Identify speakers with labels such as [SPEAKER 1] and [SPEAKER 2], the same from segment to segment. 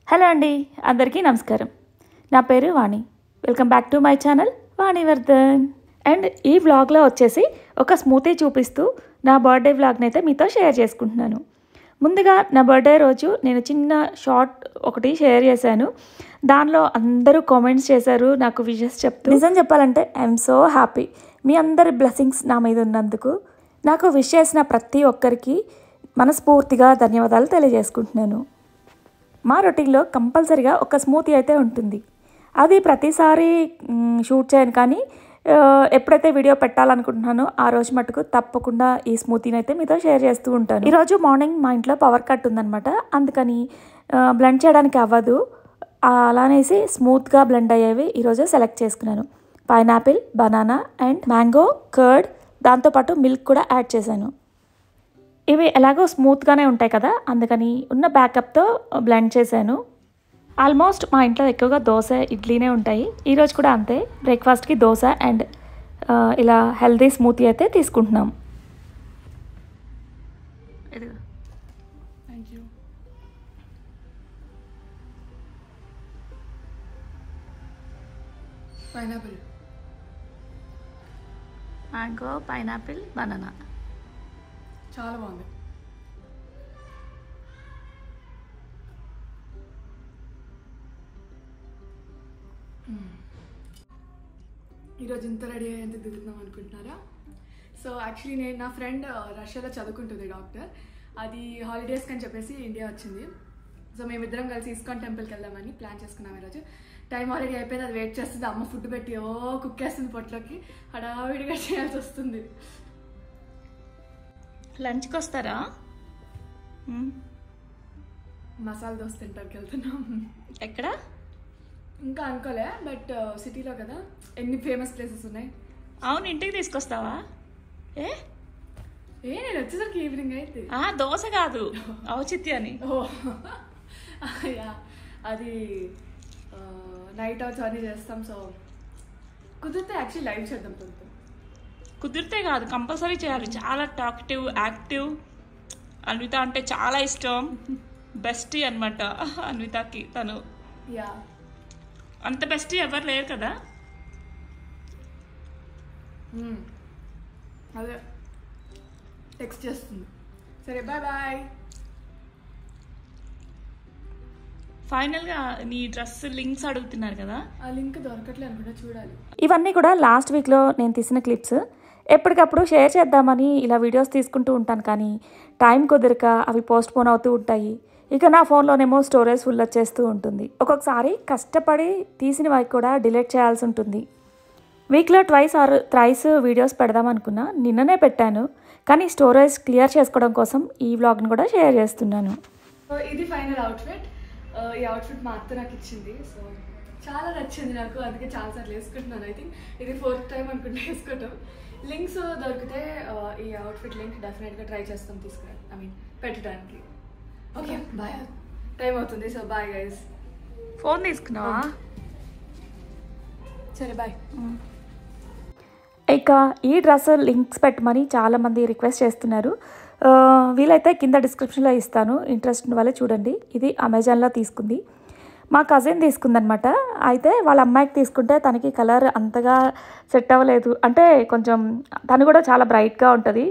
[SPEAKER 1] Hello అండి, అందరికీ నమస్కారం. నా పేరు Vani. Welcome back to my channel Vanivardhan. And ఈ వ్లాగ్లో వచ్చేసి ఒక స్మూతీ చూపిస్తూ నా బర్త్డే వ్లాగ్ని అయితే మీతో షేర్ చేసుకుంటున్నాను. ముందుగా నా బర్త్డే రోజు నేను చిన్న షార్ట్ ఒకటి షేర్ చేశాను. దానిలో అందరూ కామెంట్స్ చేశారు, నాకు విషెస్ చెప్తూ. నిజం చెప్పాలంటే ఐఎమ్ సో హ్యాపీ. మీ అందరి బ్లెస్సింగ్స్ నా మీద ఉన్నందుకు నాకు విష్ చేసిన ప్రతి ఒక్కరికి మనస్ఫూర్తిగా ధన్యవాదాలు తెలియజేసుకుంటున్నాను. మా రొటీన్లో కంపల్సరీగా ఒక స్మూతీ అయితే ఉంటుంది. అది ప్రతిసారి షూట్ చేయను, కానీ ఎప్పుడైతే వీడియో పెట్టాలనుకుంటున్నానో ఆ రోజు మటుకు తప్పకుండా ఈ స్మూతీని అయితే మీతో షేర్ చేస్తూ ఉంటాను. ఈరోజు మార్నింగ్ మా ఇంట్లో పవర్ కట్ ఉందన్నమాట, అందుకని బ్లెండ్ చేయడానికి అవ్వదు. అలానేసి స్మూత్గా బ్లెండ్ అయ్యేవి ఈరోజు సెలెక్ట్ చేసుకున్నాను. Pineapple, banana and mango, curd, దాంతోపాటు మిల్క్ కూడా యాడ్ చేశాను. ఇవి ఎలాగో స్మూత్గానే ఉంటాయి కదా, అందుకని ఉన్న బ్యాకప్తో బ్లెండ్ చేశాను. ఆల్మోస్ట్ మా ఇంట్లో ఎక్కువగా దోశ, ఇడ్లీనే ఉంటాయి. ఈరోజు కూడా అంతే, బ్రేక్ఫాస్ట్కి దోశ అండ్ ఇలా హెల్దీ స్మూతీ అయితే తీసుకుంటున్నాం.
[SPEAKER 2] పైనాపిల్,
[SPEAKER 1] మ్యాంగో, పైనాపిల్, బనానా
[SPEAKER 2] చాలా బాగుంది. ఈరోజు ఇంత రెడీ అయ్యి ఎంత దిగుతున్నాం అనుకుంటున్నారా? సో యాక్చువల్లీ నేను నా ఫ్రెండ్ రష్యాలో చదువుకుంటుంది డాక్టర్. అది హాలిడేస్కి అని చెప్పేసి ఇండియా వచ్చింది. సో మేమిద్దరం కలిసి ఇస్కాన్ టెంపుల్కి వెళ్దామని ప్లాన్ చేసుకున్నాం. ఈరోజు టైం ఆల్రెడీ అయిపోయింది, అది వెయిట్ చేస్తుంది. అమ్మ ఫుడ్ పెట్టి కుక్కేస్తుంది పొట్లోకి, హడావిడిగా చేయాల్సి వస్తుంది.
[SPEAKER 1] లంచ్కి వస్తారా?
[SPEAKER 2] మసాలా దోశ తింటానికి వెళ్తున్నాం.
[SPEAKER 1] ఎక్కడ
[SPEAKER 2] ఇంకా అనుకోలే, బట్ సిటీలో కదా ఎన్ని ఫేమస్ ప్లేసెస్ ఉన్నాయి.
[SPEAKER 1] అవును, ఇంటికి తీసుకొస్తావా?
[SPEAKER 2] నేను వచ్చేసరికి ఈవినింగ్ అయితే.
[SPEAKER 1] దోశ కాదు, ఔచిత్యాన్ని.
[SPEAKER 2] యా, అది నైట్ అవుట్స్ అన్నీ చేస్తాం. సో కుదిరితే యాక్చువల్లీ లైవ్ చేద్దాం.
[SPEAKER 1] కుదిరితే కాదు, కంపల్సరీ చేయాలి. చాలా టాక్టివ్, యాక్టివ్. అన్విత అంటే చాలా ఇష్టం, బెస్టీ అనమాట అన్వితకి. తను
[SPEAKER 2] యా,
[SPEAKER 1] అంత బెస్టీ ఎవరు లేరు కదా.
[SPEAKER 2] అదే టెక్స్ట్ చేస్తుంది. సరే, బాయ్ బాయ్.
[SPEAKER 1] ఫైనల్గా నీ డ్రెస్ లింక్స్ అడుగుతున్నారు కదా,
[SPEAKER 2] ఆ లింక్ దొరకట్లే అనుకుంటా, చూడాలి.
[SPEAKER 1] ఇవన్నీ కూడా లాస్ట్ వీక్లో నేను తీసిన క్లిప్స్. ఎప్పటికప్పుడు షేర్ చేద్దామని ఇలా వీడియోస్ తీసుకుంటూ ఉంటాను, కానీ టైం కుదరక అవి పోస్ట్ పోన్ అవుతూ ఉంటాయి. ఇక నా ఫోన్లోనేమో స్టోరేజ్ ఫుల్ వచ్చేస్తూ ఉంటుంది. ఒక్కొక్కసారి కష్టపడి తీసినవి కూడా డిలీట్ చేయాల్సి ఉంటుంది. వీక్లో ట్వైస్ ఆర్ థ్రైస్ వీడియోస్ పెడదాం అనుకున్నా, నిన్ననే పెట్టాను, కానీ స్టోరేజ్ క్లియర్ చేసుకోవడం కోసం ఈ వ్లాగ్ని కూడా షేర్ చేస్తున్నాను.
[SPEAKER 2] సో ఇది ఫైనల్ అవుట్ఫిట్. ఈ అవుట్ఫిట్ మా అత్త నాకు ఇచ్చింది. సో చాలా నచ్చింది నాకు, అందుకే చాలాసార్లు వేసుకుంటున్నాను. ఐ థింక్ ఇది 4th టైం అనుకుంటే వేసుకోవటం. లింక్స్ దొరికితే ఈ అవుట్ఫిట్ లింక్ డెఫినెట్గా ట్రై చేస్తాం తీసుకురా, పెట్టడానికి. Okay, bye. టైం అవుతుంది, సో బాయ్ గైస్.
[SPEAKER 1] ఫోన్ తీసుకున్నావా?
[SPEAKER 2] సరే, బాయ్.
[SPEAKER 1] ఇక ఈ డ్రెస్ లింక్స్ పెట్టమని చాలామంది రిక్వెస్ట్ చేస్తున్నారు. వీలైతే కింద డిస్క్రిప్షన్లో ఇస్తాను, ఇంట్రెస్ట్ ఉన్న వాళ్ళే చూడండి. ఇది అమెజాన్లో తీసుకుంది, మా కజిన్ తీసుకుందనమాట. అయితే వాళ్ళ అమ్మాయికి తీసుకుంటే తనకి కలర్ అంతగా సెట్ అవ్వలేదు. అంటే కొంచెం తను కూడా చాలా బ్రైట్గా ఉంటుంది,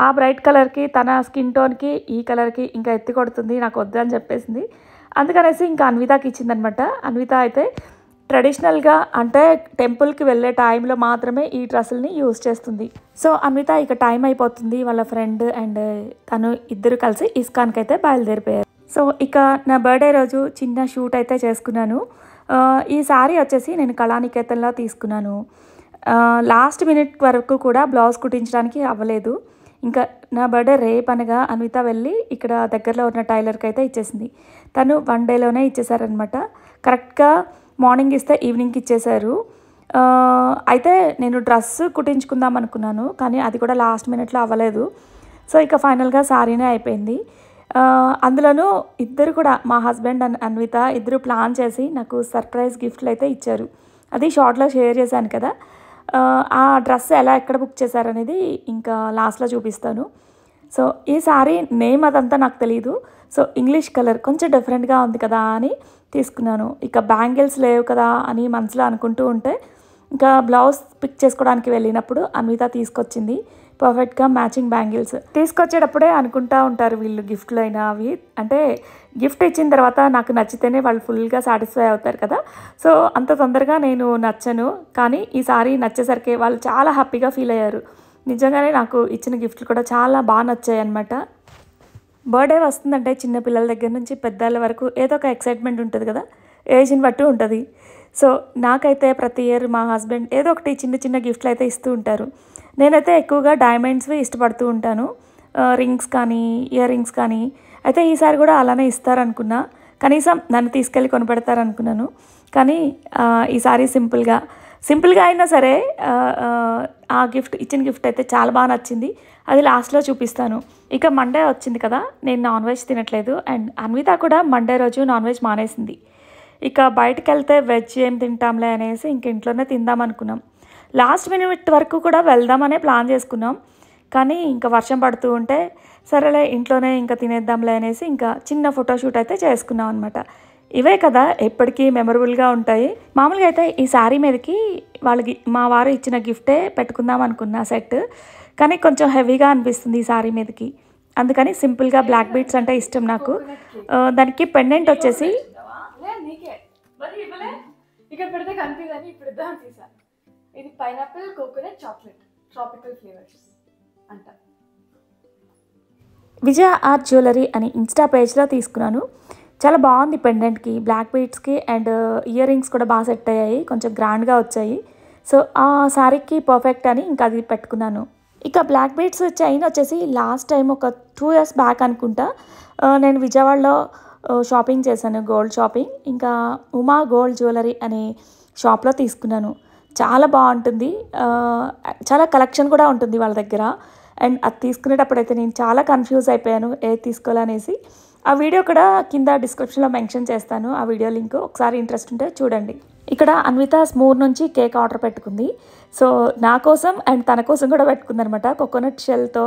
[SPEAKER 1] ఆ బ్రైట్ కలర్కి తన స్కిన్ టోన్కి ఈ కలర్కి ఇంకా ఎత్తి కొడుతుంది, నాకు వద్దు అని చెప్పేసింది. అందుకనేసి ఇంకా అన్వితకి ఇచ్చిందనమాట. అన్విత అయితే ట్రెడిషనల్గా అంటే టెంపుల్కి వెళ్ళే టైంలో మాత్రమే ఈ డ్రెస్సుల్ని యూజ్ చేస్తుంది. సో అన్విత ఇక టైం అయిపోతుంది, వాళ్ళ ఫ్రెండ్ అండ్ తను ఇద్దరు కలిసి ఇస్కాన్కి అయితే బయలుదేరిపోయారు. సో ఇక నా బర్త్డే రోజు చిన్న షూట్ అయితే చేసుకున్నాను. ఈ శారీ వచ్చేసి నేను కళానికేతన్లో తీసుకున్నాను. లాస్ట్ మినిట్ వరకు కూడా బ్లౌజ్ కుట్టించడానికి అవ్వలేదు. ఇంకా నా బర్త్డే రేపు అనగా అన్విత వెళ్ళి ఇక్కడ దగ్గరలో ఉన్న టైలర్కి అయితే ఇచ్చేసింది. తను 1 డేలోనే ఇచ్చేసారనమాట. కరెక్ట్గా మార్నింగ్ ఇస్తే ఈవినింగ్కి ఇచ్చేశారు. అయితే నేను డ్రెస్ కుట్టించుకుందాం అనుకున్నాను, కానీ అది కూడా లాస్ట్ మినిట్లో అవ్వలేదు. సో ఇక ఫైనల్గా శారీనే అయిపోయింది. అందులోనూ ఇద్దరు కూడా, మా హస్బెండ్ అండ్ అన్విత ఇద్దరు ప్లాన్ చేసి నాకు సర్ప్రైజ్ గిఫ్ట్లు అయితే ఇచ్చారు. అది షార్ట్లో షేర్ చేశాను కదా. ఆ డ్రెస్ ఎలా ఎక్కడ బుక్ చేశారనేది ఇంకా లాస్ట్లో చూపిస్తాను. సో ఈ సారీ నేమ్ అదంతా నాకు తెలియదు. సో ఇంగ్లీష్ కలర్ కొంచెం డిఫరెంట్గా ఉంది కదా అని తీసుకున్నాను. ఇక బ్యాంగిల్స్ లేవు కదా అని మనసులో అనుకుంటూ ఉంటే ఇంకా బ్లౌజ్ పిక్ చేసుకోవడానికి వెళ్ళినప్పుడు అన్విత తీసుకొచ్చింది పర్ఫెక్ట్గా మ్యాచింగ్ బ్యాంగిల్స్. తీసుకొచ్చేటప్పుడే అనుకుంటా ఉంటారు వీళ్ళు గిఫ్ట్లు అయినా అవి, అంటే గిఫ్ట్ ఇచ్చిన తర్వాత నాకు నచ్చితేనే వాళ్ళు ఫుల్గా సాటిస్ఫై అవుతారు కదా. సో అంత తొందరగా నేను నచ్చను, కానీ ఈసారి నచ్చేసరికి వాళ్ళు చాలా హ్యాపీగా ఫీల్ అయ్యారు. నిజంగానే నాకు ఇచ్చిన గిఫ్ట్లు కూడా చాలా బాగా నచ్చాయి అన్నమాట. బర్త్డే వస్తుందంటే చిన్న పిల్లల దగ్గర నుంచి పెద్దల వరకు ఏదో ఒక ఎక్సైట్మెంట్ ఉంటుంది కదా, ఏజ్ని బట్టి ఉంటుంది. సో నాకైతే ప్రతి ఇయర్ మా హస్బెండ్ ఏదో ఒకటి చిన్న చిన్న గిఫ్ట్లు అయితే ఇస్తూ ఉంటారు. నేనైతే ఎక్కువగా డైమండ్స్వి ఇష్టపడుతూ ఉంటాను, రింగ్స్ కానీ ఇయర్ రింగ్స్ కానీ. అయితే ఈసారి కూడా అలానే ఇస్తారనుకున్నా, కనీసం నన్ను తీసుకెళ్ళి కొనిపెడతారనుకున్నాను. కానీ ఈసారి సింపుల్గా అయినా సరే ఆ ఇచ్చిన గిఫ్ట్ అయితే చాలా బాగా నచ్చింది. అది లాస్ట్లో చూపిస్తాను. ఇక మండే వచ్చింది కదా, నేను నాన్ వెజ్ తినట్లేదు అండ్ అన్విత కూడా మండే రోజు నాన్ వెజ్ మానేసింది. ఇక బయటకు వెళ్తే వెజ్ ఏం తింటాంలే అనేసి ఇంక ఇంట్లోనే తిందాం అనుకున్నాం. లాస్ట్ మినిట్ వరకు కూడా వెళ్దామనే ప్లాన్ చేసుకున్నాం, కానీ ఇంకా వర్షం పడుతూ ఉంటే సరేలే ఇంట్లోనే ఇంకా తినేద్దాంలే అనేసి ఇంకా చిన్న ఫోటోషూట్ అయితే చేసుకున్నాం అనమాట. ఇవే కదా ఎప్పటికీ మెమరబుల్గా ఉంటాయి. మామూలుగా అయితే ఈ శారీ మీదకి మా వారు ఇచ్చిన గిఫ్టే పెట్టుకుందాం అనుకున్నా సెట్, కానీ కొంచెం హెవీగా అనిపిస్తుంది ఈ శారీ మీదకి. అందుకని సింపుల్గా బ్లాక్ బీడ్స్ అంటే ఇష్టం నాకు. దానికి పెండెంట్ వచ్చేసి
[SPEAKER 2] ఇక్కడ పెడితే కనిపించని ఇప్పుడు ఇద్దామని తీసాను. ఇది pineapple coconut chocolate tropical flavours అంట.
[SPEAKER 1] విజయ ఆర్ట్ జ్యువెలరీ అని ఇన్స్టా పేజ్లో తీసుకున్నాను. చాలా బాగుంది పెండెంట్కి, బ్లాక్ బీడ్స్కి అండ్ ఇయర్ రింగ్స్ కూడా బాగా సెట్ అయ్యాయి, కొంచెం గ్రాండ్గా వచ్చాయి. సో ఆ శారీకి పర్ఫెక్ట్ అని ఇంకా అది పెట్టుకున్నాను. ఇక బ్లాక్ బీడ్స్ చైన్ వచ్చేసి లాస్ట్ టైం ఒక 2 years బ్యాక్ అనుకుంటా నేను విజయవాడలో షాపింగ్ చేశాను, గోల్డ్ షాపింగ్. ఇంకా ఉమా గోల్డ్ జ్యువెలరీ అనే షాప్లో తీసుకున్నాను. చాలా బాగుంటుంది, చాలా కలెక్షన్ కూడా ఉంటుంది వాళ్ళ దగ్గర. అండ్ అది తీసుకునేటప్పుడు అయితే నేను చాలా కన్ఫ్యూజ్ అయిపోయాను ఏది తీసుకోవాలనేసి. ఆ వీడియో కూడా కింద డిస్క్రిప్షన్లో మెన్షన్ చేస్తాను, ఆ వీడియో లింక్ ఒకసారి ఇంట్రెస్ట్ ఉంటే చూడండి. ఇక్కడ అన్విత స్మూర్ నుంచి కేక్ ఆర్డర్ పెట్టుకుంది. సో నా కోసం అండ్ తన కోసం కూడా పెట్టుకుంది అనమాట, కోకోనట్ షెల్తో.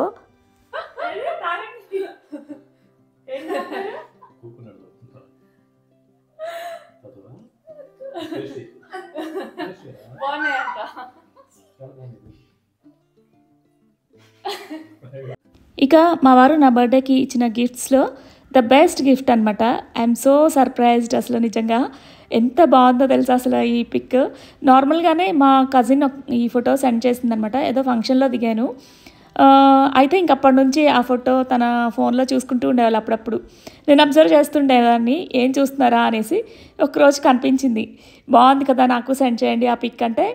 [SPEAKER 1] ఇక మా వారు నా బర్త్డేకి ఇచ్చిన గిఫ్ట్స్లో ద బెస్ట్ గిఫ్ట్ అనమాట. ఐఎమ్ సో సర్ప్రైజ్డ్, అసలు నిజంగా ఎంత బాగుందో తెలుసా అసలు ఈ పిక్. నార్మల్గానే మా కజిన్ ఈ ఫోటో సెండ్ చేసిందనమాట, ఏదో ఫంక్షన్లో దిగాను. అయితే ఇంకప్పటి నుంచి ఆ ఫోటో తన ఫోన్లో చూసుకుంటూ ఉండేవాళ్ళు అప్పుడప్పుడు. నేను అబ్జర్వ్ చేస్తుండేదాన్ని ఏం చూస్తున్నారా అనేసి. ఒకరోజు కనిపించింది, బాగుంది కదా నాకు సెండ్ చేయండి ఆ పిక్ అంటే,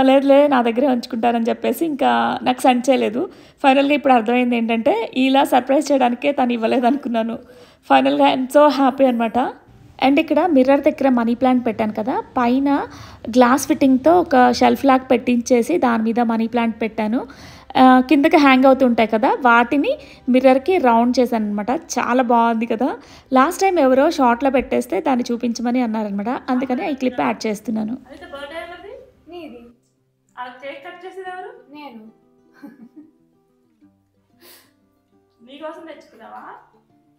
[SPEAKER 1] లేదు నా దగ్గరే ఉంచుకుంటారని చెప్పేసి ఇంకా నాకు సెండ్ చేయలేదు. ఫైనల్గా ఇప్పుడు అర్థమైంది ఏంటంటే ఇలా సర్ప్రైజ్ చేయడానికే తను ఇవ్వలేదు అనుకున్నాను. ఫైనల్గా ఐఎమ్ సో హ్యాపీ అనమాట. అండ్ ఇక్కడ మిర్రర్ దగ్గర మనీ ప్లాంట్ పెట్టాను కదా, పైన గ్లాస్ ఫిట్టింగ్తో ఒక షెల్ఫ్ లాగా పెట్టించేసి దాని మీద మనీ ప్లాంట్ పెట్టాను. కిందకి హ్యాంగ్ అవుతుంటాయి కదా, వాటిని మిర్రర్కి రౌండ్ చేశాను అనమాట. చాలా బాగుంది కదా. లాస్ట్ టైం ఎవరో షార్ట్లో పెట్టేస్తే దాన్ని చూపించమని అన్నారనమాట, అందుకని ఈ క్లిప్ యాడ్ చేస్తున్నాను.
[SPEAKER 2] నీకోసం తెచ్చుకున్నావా?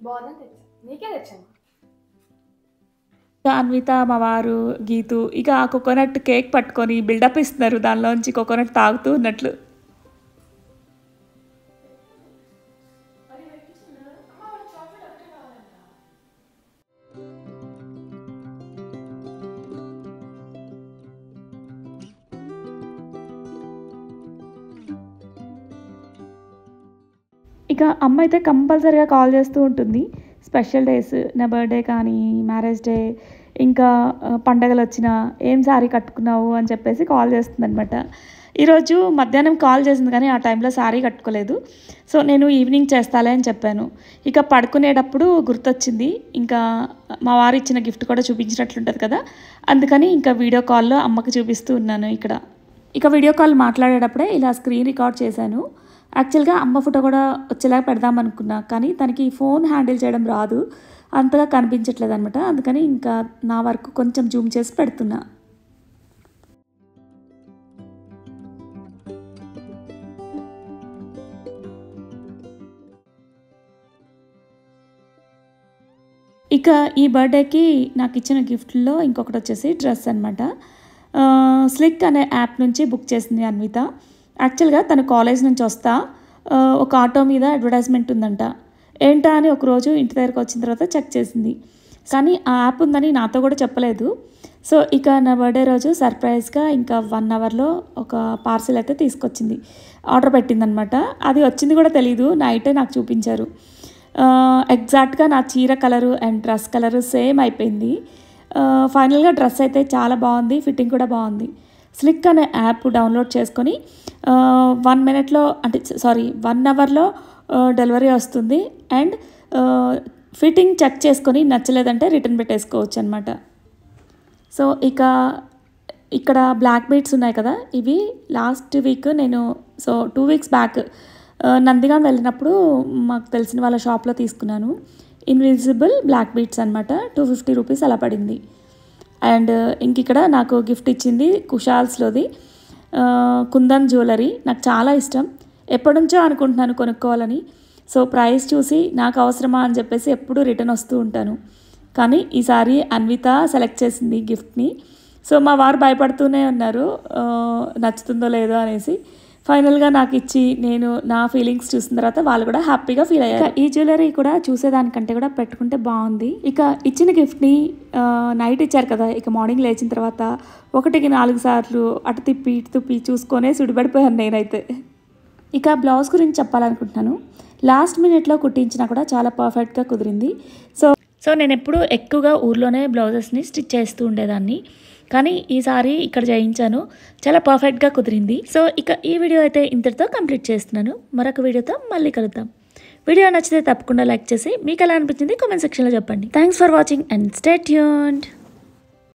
[SPEAKER 2] బాగుందని తెచ్చా, నీకే తెచ్చాను.
[SPEAKER 1] అన్విత, మా వారు, గీతు ఇక ఆ కోకోనట్ కేక్ పట్టుకొని బిల్డప్ ఇస్తున్నారు, దానిలోంచి కోకోనట్ తాగుతూ ఉన్నట్లు. ఇక అమ్మ అయితే కంపల్సరీగా కాల్ చేస్తూ ఉంటుంది స్పెషల్ డేస్, నా బర్త్డే కానీ మ్యారేజ్ డే, ఇంకా పండగలు వచ్చినా ఏం శారీ కట్టుకున్నావు అని చెప్పేసి కాల్ చేస్తుంది అనమాట. ఈరోజు మధ్యాహ్నం కాల్ చేసింది కానీ ఆ టైంలో శారీ కట్టుకోలేదు. సో నేను ఈవినింగ్ చేస్తాలే అని చెప్పాను. ఇక పడుకునేటప్పుడు గుర్తొచ్చింది, ఇంకా మా వారు ఇచ్చిన గిఫ్ట్ కూడా చూపించినట్లుంటుంది కదా, అందుకని ఇంకా వీడియో కాల్లో అమ్మకి చూపిస్తూ ఉన్నాను ఇక్కడ. ఇక వీడియో కాల్ మాట్లాడేటప్పుడే ఇలా స్క్రీన్ రికార్డ్ చేశాను. యాక్చువల్గా అమ్మ ఫోటో కూడా వచ్చేలా పెడదాం అనుకున్నా, కానీ తనకి ఫోన్ హ్యాండిల్ చేయడం రాదు, అంతగా కనిపించట్లేదు అనమాట. అందుకని ఇంకా నా వరకు కొంచెం జూమ్ చేసి పెడుతున్నా. ఇక ఈ బర్త్డేకి నాకు ఇచ్చిన గిఫ్ట్లో ఇంకొకటి వచ్చేసి డ్రెస్ అనమాట. స్లిక్ అనే యాప్ నుంచి బుక్ చేసింది అన్విత. యాక్చువల్గా తను కాలేజ్ నుంచి వస్తా ఒక ఆటో మీద అడ్వర్టైజ్మెంట్ ఉందంట. ఏంటా అని ఒకరోజు ఇంటి దగ్గరకు వచ్చిన తర్వాత చెక్ చేసింది, కానీ ఆ యాప్ ఉందని నాతో కూడా చెప్పలేదు. సో ఇక నా బర్త్డే రోజు సర్ప్రైజ్గా ఇంకా 1 అవర్లో ఒక పార్సిల్ అయితే తీసుకొచ్చింది, ఆర్డర్ పెట్టిందనమాట. అది వచ్చింది కూడా తెలీదు, నైటే నాకు చూపించారు. ఎగ్జాక్ట్గా నా చీర colour and dress colour same అయిపోయింది. ఫైనల్గా డ్రెస్ అయితే చాలా బాగుంది, ఫిట్టింగ్ కూడా బాగుంది. స్లిక్ అనే యాప్ డౌన్లోడ్ చేసుకొని 1 అవర్లో డెలివరీ వస్తుంది. అండ్ ఫిట్టింగ్ చెక్ చేసుకొని నచ్చలేదంటే రిటర్న్ పెట్టేసుకోవచ్చు అనమాట. సో ఇక ఇక్కడ బ్లాక్ బీడ్స్ ఉన్నాయి కదా, ఇవి లాస్ట్ వీక్ నేను 2 వీక్స్ బ్యాక్ నందిగాం వెళ్ళినప్పుడు మాకు తెలిసిన వాళ్ళ షాప్లో తీసుకున్నాను. ఇన్విజిబుల్ బ్లాక్ బీడ్స్ అనమాట, 250 రూపీస్ అలా పడింది. అండ్ ఇంక ఇక్కడ నాకు గిఫ్ట్ ఇచ్చింది కుషాల్స్లోది కుందన్ జ్యువెలరీ. నాకు చాలా ఇష్టం, ఎప్పటి నుంచో అనుకుంటున్నాను కొనుక్కోవాలని. సో ప్రైస్ చూసి నాకు అవసరమా అని చెప్పేసి ఎప్పుడూ రిటర్న్ వస్తూ ఉంటాను, కానీ ఈసారి అన్విత సెలెక్ట్ చేసింది గిఫ్ట్ని. సో మా వారు భయపడుతూనే ఉన్నారు నచ్చుతుందో లేదో అనేసి. ఫైనల్గా నాకు ఇచ్చి నేను నా ఫీలింగ్స్ చూసిన తర్వాత వాళ్ళు కూడా హ్యాపీగా ఫీల్ అయ్యారు. ఈ జ్యువెలరీ కూడా చూసేదానికంటే కూడా పెట్టుకుంటే బాగుంది. ఇక ఇచ్చిన గిఫ్ట్ని నైట్ ఇచ్చారు కదా, ఇక మార్నింగ్ లేచిన తర్వాత 1కి 4 సార్లు అటు తిప్పి ఇటు తిప్పి చూసుకొనే సుడిపడిపోయాను నేనైతే. ఇక బ్లౌజ్ గురించి చెప్పాలనుకుంటున్నాను. లాస్ట్ మినిట్లో కుట్టించినా కూడా చాలా పర్ఫెక్ట్గా కుదిరింది. సో నేను ఎప్పుడు ఎక్కువగా ఊర్లోనే బ్లౌజెస్ని స్టిచ్ చేస్తూ ఉండేదాన్ని, కానీ ఈసారి ఇక్కడ చేయించాను, చాలా పర్ఫెక్ట్గా కుదిరింది. సో ఇక ఈ వీడియో అయితే ఇంతటితో కంప్లీట్ చేస్తున్నాను. మరొక వీడియోతో మళ్ళీ కలుద్దాం. వీడియో నచ్చితే తప్పకుండా లైక్ చేసి మీకు ఎలా అనిపించింది కామెంట్ సెక్షన్లో చెప్పండి. Thanks for watching and stay tuned.